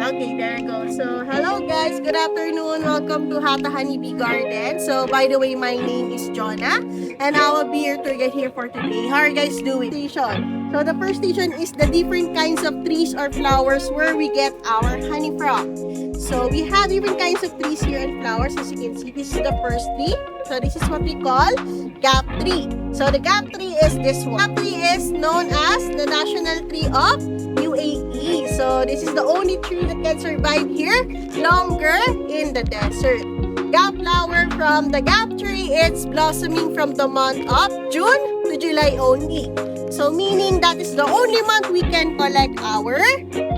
Okay, there you go. So, hello guys, good afternoon. Welcome to Hatta Honey Garden. So, by the way, my name is Jonah and I will be your tour guide here for today. How are you guys doing? Station. So, the first station is the different kinds of trees or flowers where we get our honey from. So, we have different kinds of trees here and flowers. As you can see, this is the first tree. So, this is what we call Ghaf tree. So, the Ghaf tree is this one. Ghaf tree is known as the national tree of UAE. So this is the only tree that can survive here longer in the desert. Ghaf flower from the Ghaf tree, it's blossoming from the month of June to July only. So meaning that is the only month we can collect our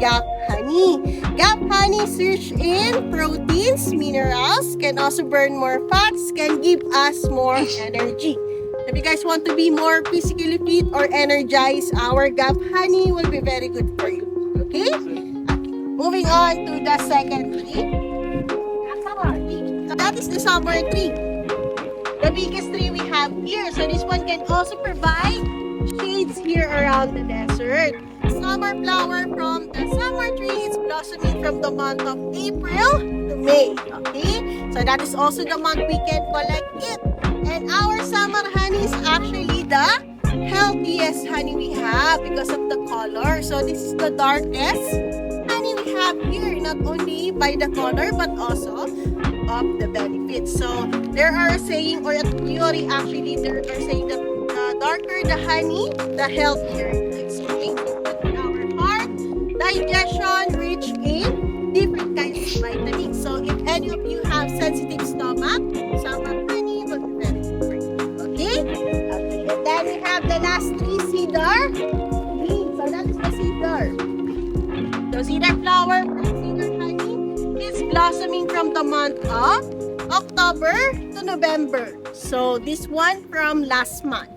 Ghaf honey. Ghaf honey is rich in proteins, minerals, can also burn more fats, can give us more energy. If you guys want to be more physically fit or energized, our Ghaf honey will be very good for you. Okay? Moving on to the second tree. So that is the Samar tree. The biggest tree we have here. So this one can also provide shades here around the desert. Summer flower from the Samar tree is blossoming from the month of April to May. Okay? So that is also the month we can collect it. And our Samar honey is actually the healthiest honey we have because of the color. So this is the darkest honey we have here, not only by the color but also of the benefits. So there are saying, or a theory actually, there are saying that the darker the honey, the healthier it's going to put our heart, digestion, rich in different kinds of vitamins. So if any of you have sensitive stomach, Samar honey will be very good for you. Okay? And then we have the last tree, Sidr. So that is the Sidr. So Sidr flower from Sidr honey is blossoming from the month of October to November. So this one from last month.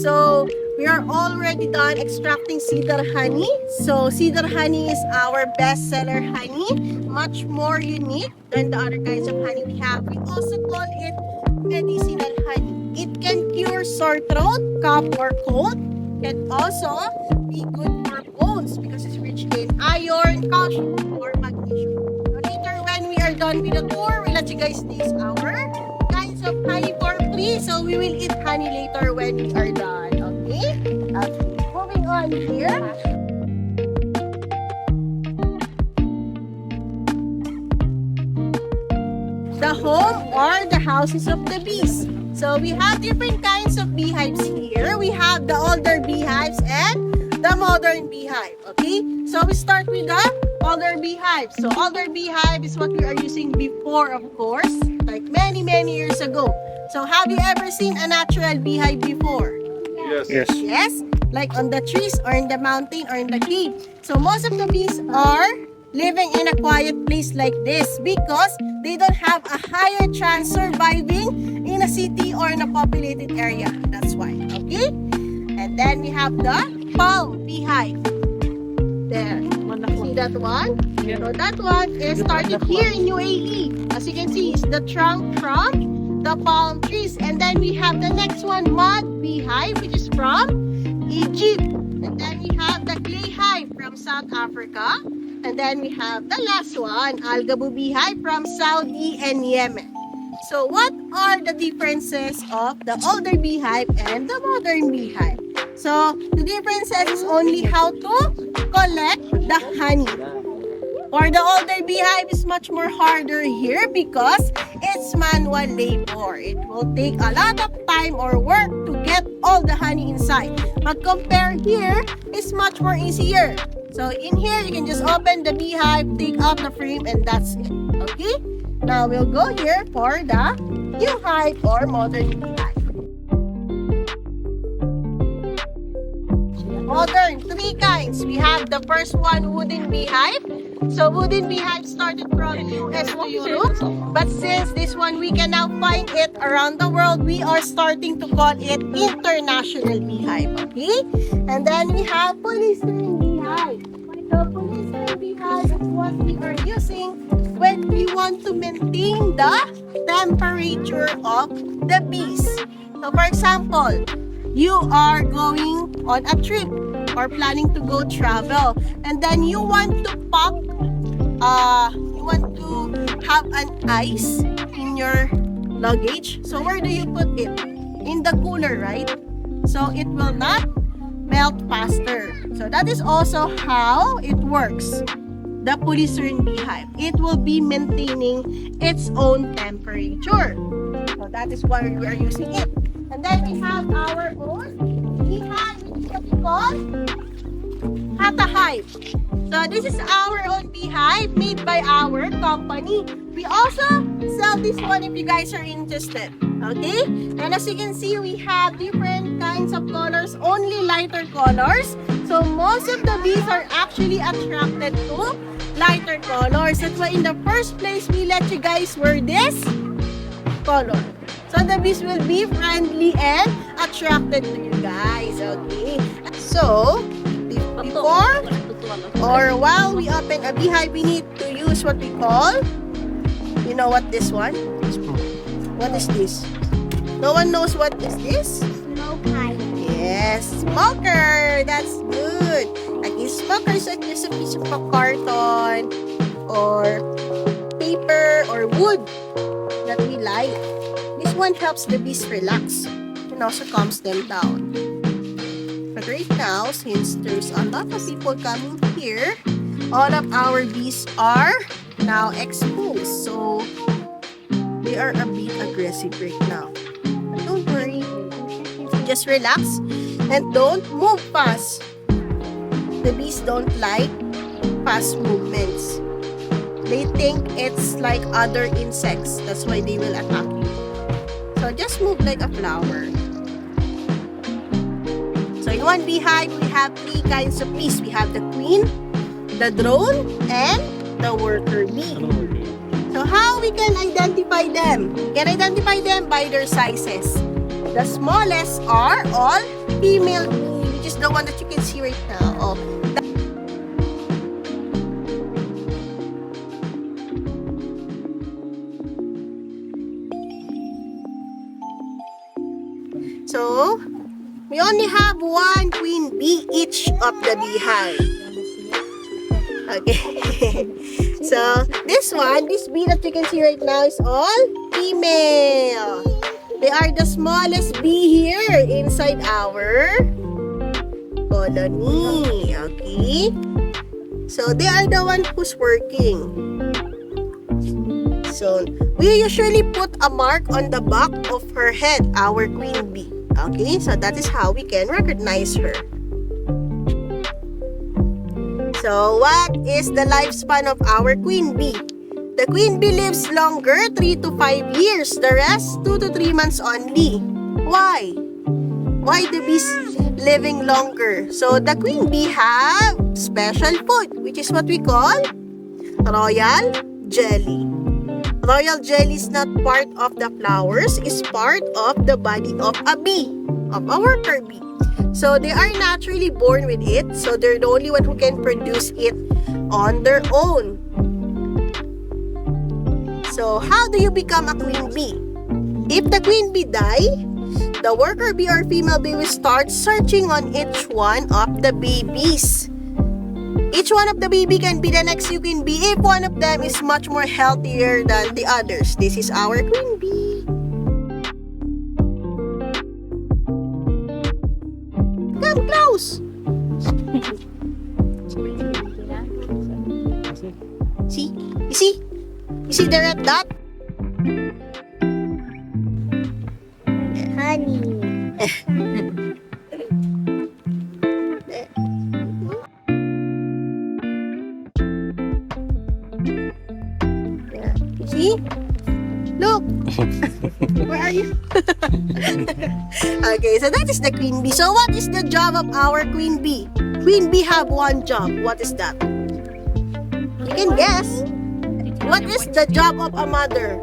So we are already done extracting Sidr honey. So Sidr honey is our best seller honey, much more unique than the other kinds of honey we have. We also call it medicinal honey. It can cure sore throat, cough, or cold. Can also be good for bones because it's rich in iron, calcium, or magnesium. So later when we are done with the tour, we'll let you guys taste our kinds of honey for free. So we will eat honey later when we are done. Okay? Moving on here. The home or the houses of the bees. So we have different kinds of beehives here. We have the older beehives and the modern beehive. Okay? So we start with the older beehive. So older beehive is what we are using before, of course, like many years ago. So have you ever seen a natural beehive before? Yes. Yes? Like on the trees or in the mountain or in the cave. So most of the bees are living in a quiet place like this because they don't have a higher chance surviving in a city or in a populated area. That's why. Okay? And then we have the palm beehive. There. See that one? So that one is started here in UAE. As you can see, it's the trunk from the palm trees. And then we have the next one, mud beehive, which is from Egypt. And then we have the clay hive from South Africa. And then we have the last one, Al-Hajar beehive from Saudi and Yemen. So what are the differences of the older beehive and the modern beehive? So the differences is only how to collect the honey. For the older beehive is much more harder here because it's manual labor. It will take a lot of time or work to get all the honey inside. But compared here, it's much more easier. So in here, you can just open the beehive, take out the frame, and that's it. Okay? Now we'll go here for the new hive or modern beehive. Modern, three kinds. We have the first one, wooden beehive. So wooden beehive started from US to Europe. But since this one we can now find it around the world, we are starting to call it international beehive. Okay? And then we have polystyrene beehive. The polystyrene beehive is what we are using when we want to maintain the temperature of the bees. So for example, you are going on a trip or planning to go travel and then you want to pack you want to have an ice in your luggage, so where do you put it? In the cooler, right? So it will not melt faster. So that is also how it works. The polycern beehive, it will be maintaining its own temperature. So that is why we are using it. And then we have our own beehive, which is what we call Hatta Hive. So this is our own beehive made by our company. We also sell this one if you guys are interested. Okay? And as you can see, we have different kinds of colors, only lighter colors. So most of the bees are actually attracted to lighter colors. That's why in the first place, we let you guys wear this color. So the bees will be friendly and attracted to you guys. Okay? So, before or while we open a beehive, we need to use what we call, you know what this one? What is this? No one knows what is this? Smoker. Yes, smoker. That's good. Like a smoker is just a piece of carton or paper or wood that we light. This one helps the bees relax and also calms them down. But right now, since there's a lot of people coming here, all of our bees are now exposed. So they are a bit aggressive right now. But don't worry. Just relax and don't move fast. The bees don't like fast movements. They think it's like other insects. That's why they will attack you. So just move like a flower. So in one beehive, we have 3 kinds of bees. We have the queen, the drone, and the worker bee. So how we can identify them? We can identify them by their sizes. The smallest are all female bee, which is the one that you can see right now. Oh, so we only have 1 queen bee each of the beehive. Okay. So this bee that you can see right now is all female. They are the smallest bee here inside our colony. Okay. So they are the one who's working. So we usually put a mark on the back of her head, our queen bee. Okay, so that is how we can recognize her. So what is the lifespan of our queen bee? The queen bee lives longer, 3 to 5 years. The rest, 2 to 3 months only. Why? Why the bees living longer? So the queen bee have special food, which is what we call royal jelly. Royal jelly is not part of the flowers, it's part of the body of a bee, of a worker bee. So they are naturally born with it, so they're the only one who can produce it on their own. So how do you become a queen bee? If the queen bee die, the worker bee or female bee will start searching on each one of the babies. Each one of the baby can be the next queen bee if one of them is much more healthier than the others. This is our queen bee. Come close. See? You see? You see the red dot? Honey. See? Look! Where are you? Okay, so that is the queen bee. So what is the job of our queen bee? Queen bee have one job. What is that? You can guess. What is the job of a mother?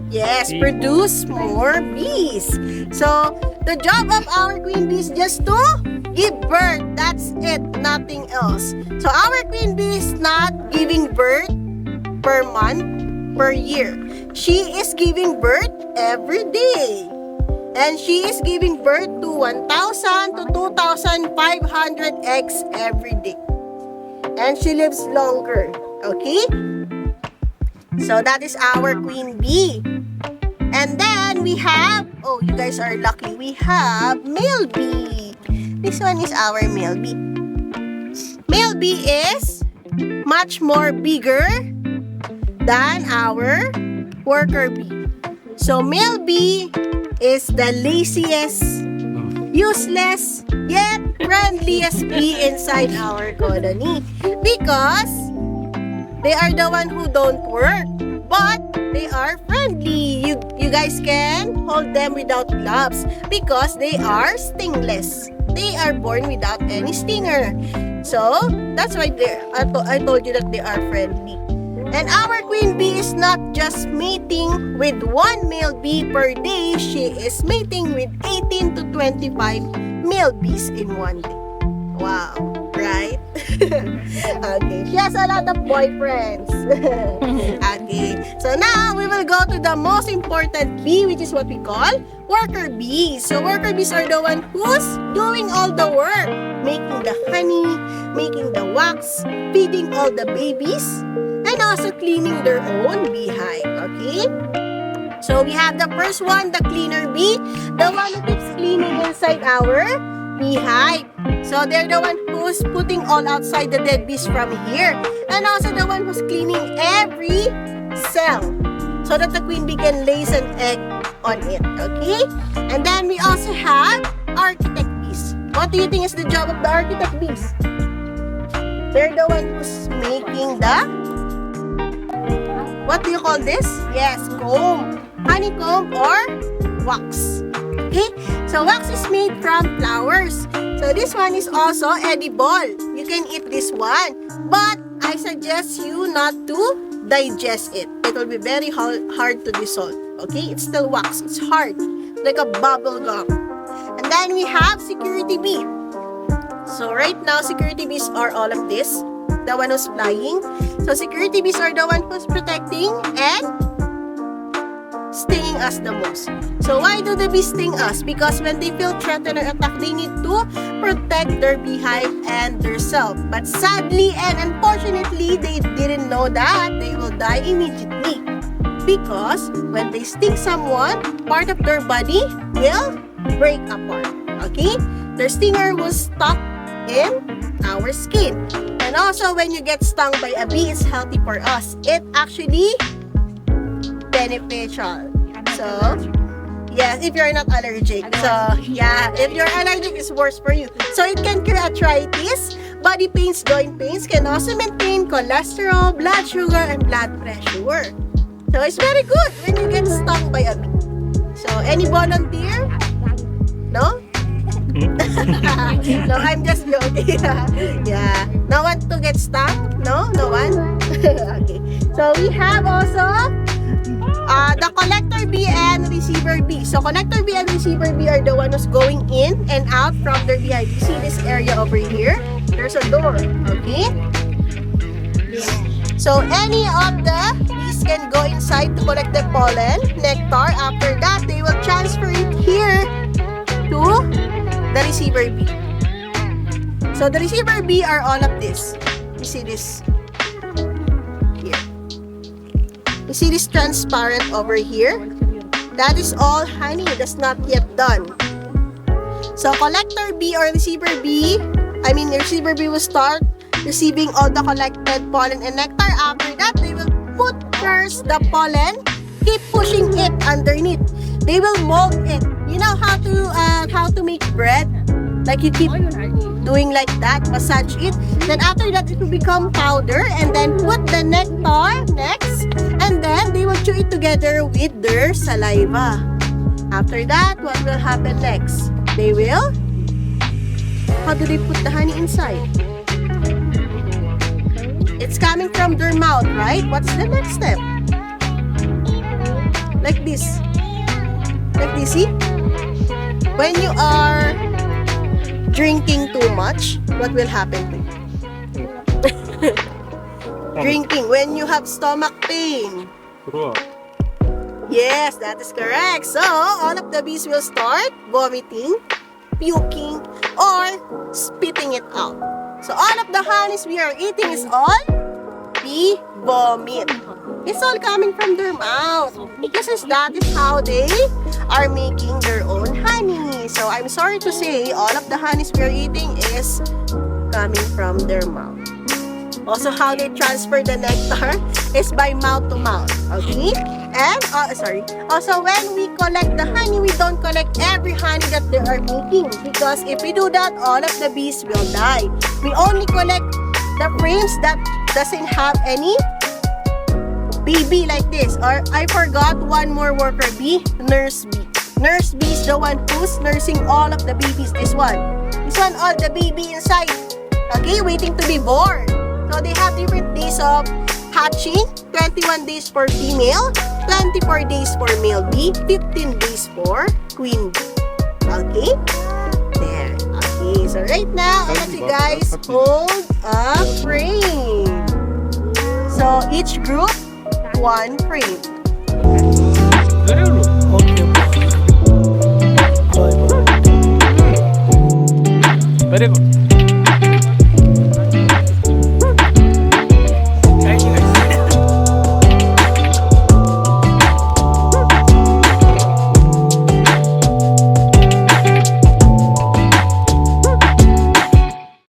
Yes, produce more bees. So the job of our queen bee is just to give birth. That's it, nothing else. So our queen bee is not giving birth per month, per year. She is giving birth every day. And she is giving birth to 1,000 to 2,500 eggs every day. And she lives longer. Okay? So that is our queen bee. And then we have, oh, you guys are lucky, we have male bee. This one is our male bee. Male bee is much more bigger than our worker bee. So male bee is the laziest, useless, yet friendliest bee inside our colony. Because they are the one who don't work, but they are friendly. You guys can hold them without gloves because they are stingless. They are born without any stinger. So, that's why I told you that they are friendly. And our queen bee is not just mating with one male bee per day. She is mating with 18 to 25 male bees in one day. Wow, right? Okay, she has a lot of boyfriends. Okay, so now we will go to the most important bee, which is what we call worker bees. So worker bees are the one who's doing all the work, making the honey, making the wax, feeding all the babies, and also cleaning their own beehive. Okay? So we have the first one, the cleaner bee, the one who keeps cleaning inside our beehive. So they're the one who's putting all outside the dead bees from here. And also the one who's cleaning every cell so that the queen bee can lay an egg on it. Okay? And then we also have architect bees. What do you think is the job of the architect bees? They're the one who's making the, what do you call this? Yes, comb, honeycomb or wax. Okay, so wax is made from flowers. So this one is also edible. You can eat this one, but I suggest you not to digest it. It will be very hard to dissolve. Okay, it's still wax. It's hard, like a bubble gum. And then we have security bee. So right now, security bees are all of this. The one who's flying. So security bees are the one who's protecting and stinging us the most. So why do the bees sting us? Because when they feel threatened or attacked, they need to protect their beehive and their self. But sadly and unfortunately, they didn't know that they will die immediately. Because when they sting someone, part of their body will break apart. Okay? Their stinger will stuck in our skin. And also, when you get stung by a bee, it's healthy for us. It actually beneficial. So, yes, if you're not allergic. So, yeah, if you're allergic, it's worse for you. So, it can cure arthritis, body pains, joint pains, can also maintain cholesterol, blood sugar, and blood pressure. So, it's very good when you get stung by a bee. So, any volunteer? No? No, I'm just joking. Yeah. No one to get stung? No? No one? Okay. So, we have also the collector bee and receiver bee. So, collector bee and receiver bee are the one who's going in and out from their beehive. You see this area over here? There's a door. Okay? So, any of the bees can go inside to collect the pollen, nectar. After that, they will transfer it here to the receiver bee. So, the receiver bee are all of this. You see this? Here. You see this transparent over here? That is all honey. That's not yet done. So, collector bee or receiver bee, the receiver bee will start receiving all the collected pollen and nectar. After that, they will put first the pollen, keep pushing it underneath. They will mold it. You know how to make bread? Like you keep doing like that, massage it. Then after that, it will become powder and then put the nectar next. And then they will chew it together with their saliva. After that, what will happen next? They will? How do they put the honey inside? It's coming from their mouth, right? What's the next step? Like this. Like this, see? When you are drinking too much, what will happen to you? Drinking, when you have stomach pain. Yes, that is correct. So, all of the bees will start vomiting, puking, or spitting it out. So all of the honeys we are eating is all bee vomit. It's all coming from their mouth because that is how they are making their own honey. So I'm sorry to say, all of the honeys we are eating is coming from their mouth. Also, how they transfer the nectar is by mouth to mouth. Okay? And, also when we collect the honey, we don't collect every honey that they are making. Because if we do that, all of the bees will die. We only collect the frames that doesn't have any baby like this. Or I forgot one more worker bee, nurse bee. Nurse bee is the one who's nursing all of the babies. This one, all the baby inside. Okay, waiting to be born. So they have different days of hatching. 21 days for female, 24 days for male bee, 15 days for queen bee. Okay? There. Okay, so right now, I want you guys hold a frame. So each group, one frame.